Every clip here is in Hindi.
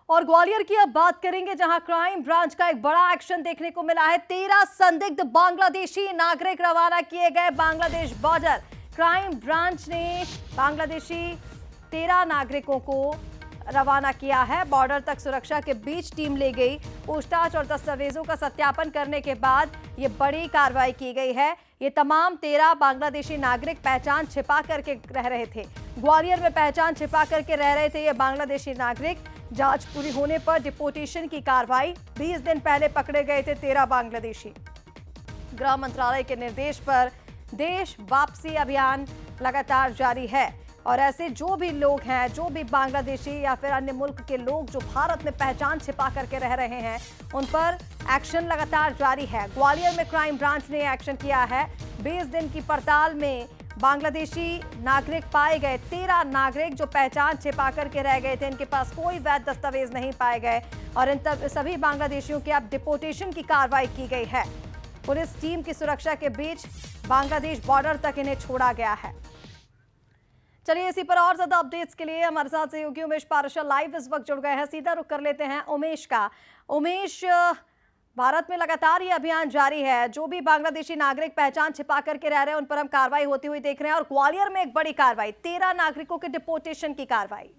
और ग्वालियर की अब बात करेंगे, जहां क्राइम ब्रांच का एक बड़ा एक्शन देखने को मिला है। 13 संदिग्ध बांग्लादेशी नागरिक रवाना किए गए बांग्लादेश बॉर्डर। क्राइम ब्रांच ने बांग्लादेशी 13 नागरिकों को रवाना किया है। बॉर्डर तक सुरक्षा के बीच टीम ले गई। पूछताछ और दस्तावेजों का सत्यापन करने के बाद ये बड़ी कार्रवाई की गई है। ये तमाम 13 बांग्लादेशी नागरिक पहचान छिपा करके रह रहे थे। ग्वालियर में पहचान छिपा करके रह रहे थे ये बांग्लादेशी नागरिक। जांच पूरी होने पर डिपोटेशन की कार्रवाई। 20 दिन पहले पकड़े गए थे 13 बांग्लादेशी। गृह मंत्रालय के निर्देश पर देश वापसी अभियान लगातार जारी है और ऐसे जो भी लोग हैं, जो भी बांग्लादेशी या फिर अन्य मुल्क के लोग जो भारत में पहचान छिपा करके रह रहे हैं, उन पर एक्शन लगातार जारी है। ग्वालियर में क्राइम ब्रांच ने एक्शन किया है। 20 दिन की पड़ताल में बांग्लादेशी नागरिक पाए गए। 13 नागरिक जो पहचान छिपा करके रह गए थे, इनके पास कोई वैध दस्तावेज नहीं पाए गए और इन सभी बांग्लादेशियों की अब डिपोटेशन की कार्रवाई की गई है। पुलिस टीम की सुरक्षा के बीच बांग्लादेश बॉर्डर तक इन्हें छोड़ा गया है। चलिए, इसी पर और ज्यादा अपडेट्स के लिए हमारे साथ सहयोगी उमेश पारशा लाइव इस वक्त जुड़ गए हैं। सीधा रुख कर लेते हैं उमेश का। उमेश, भारत में लगातार ये अभियान जारी है। जो भी बांग्लादेशी नागरिक पहचान छिपा करके रह रहे हैं, उन पर हम कार्रवाई होती हुई देख रहे हैं और ग्वालियर में एक बड़ी कार्रवाई, 13 नागरिकों के डिपोटेशन की कार्रवाई।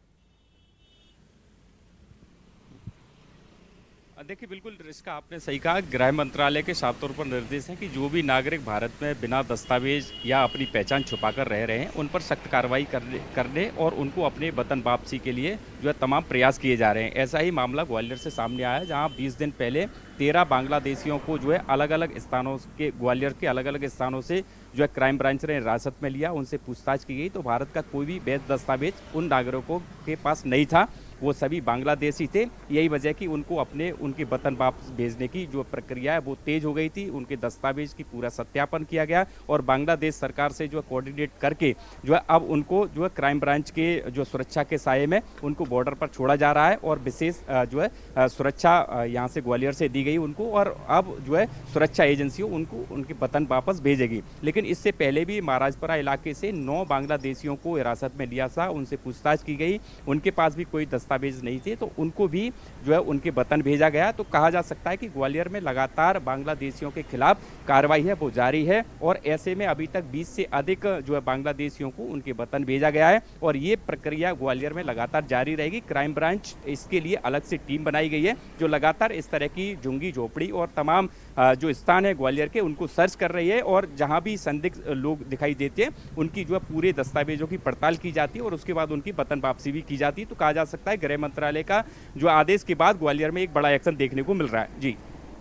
देखिए, बिल्कुल रिश्का आपने सही कहा। गृह मंत्रालय के साफ तौर पर निर्देश है कि जो भी नागरिक भारत में बिना दस्तावेज या अपनी पहचान छुपाकर रह रहे हैं, उन पर सख्त कार्रवाई करने और उनको अपने वतन वापसी के लिए जो है तमाम प्रयास किए जा रहे हैं। ऐसा ही मामला ग्वालियर से सामने आया है, जहां 20 दिन पहले 13 बांग्लादेशियों को जो है अलग अलग स्थानों के, ग्वालियर के अलग अलग स्थानों से जो है क्राइम ब्रांच ने हिरासत में लिया। उनसे पूछताछ की गई तो भारत का कोई भी वैध दस्तावेज उन नागरिकों के पास नहीं था। वो सभी बांग्लादेशी थे। यही वजह कि उनको उनके वतन वापस भेजने की जो प्रक्रिया है वो तेज हो गई थी। उनके दस्तावेज की पूरा सत्यापन किया गया और बांग्लादेश सरकार से जो कोऑर्डिनेट करके जो है अब उनको जो है क्राइम ब्रांच के जो सुरक्षा के साये में उनको बॉर्डर पर छोड़ा जा रहा है और विशेष जो है सुरक्षा यहाँ से ग्वालियर से दी गई उनको, और अब जो है सुरक्षा एजेंसियों उनको उनके वतन वापस भेजेगी। लेकिन इससे पहले भी महाराजपुरा इलाके से 9 बांग्लादेशियों को हिरासत में लिया था। उनसे पूछताछ की गई, उनके पास भी कोई दस्तावेज नहीं थे, तो उनको भी जो है उनके वतन भेजा गया। तो कहा जा सकता है कि ग्वालियर में लगातार बांग्लादेशियों के खिलाफ कार्रवाई है वो जारी है और ऐसे में अभी तक 20 से अधिक जो है बांग्लादेशियों को उनके वतन भेजा गया है और ये प्रक्रिया ग्वालियर में लगातार जारी रहेगी। क्राइम ब्रांच इसके लिए अलग से टीम बनाई गई है जो लगातार इस तरह की झुग्गी झोपड़ी और तमाम जो स्थान है ग्वालियर के उनको सर्च कर रही है और जहां भी संदिग्ध लोग दिखाई देते हैं उनकी जो है पूरे दस्तावेजों की पड़ताल की जाती है और उसके बाद उनकी वतन वापसी भी की जाती है। तो कहा जा सकता है गृह मंत्रालय का जो आदेश के बाद ग्वालियर में एक बड़ा एक्शन देखने को मिल रहा है। जी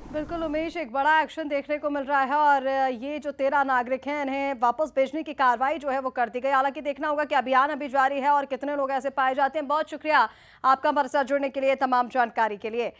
बिल्कुल उमेश, एक बड़ा एक्शन देखने को मिल रहा है और ये जो 13 नागरिक हैं, इन्हें वापस भेजने की कार्रवाई जो है वो कर दी गई। हालांकि देखना होगा कि अभियान अभी जारी है और कितने लोग ऐसे पाए जाते हैं। बहुत शुक्रिया आपका हमारे साथ जुड़ने के लिए, तमाम जानकारी के लिए।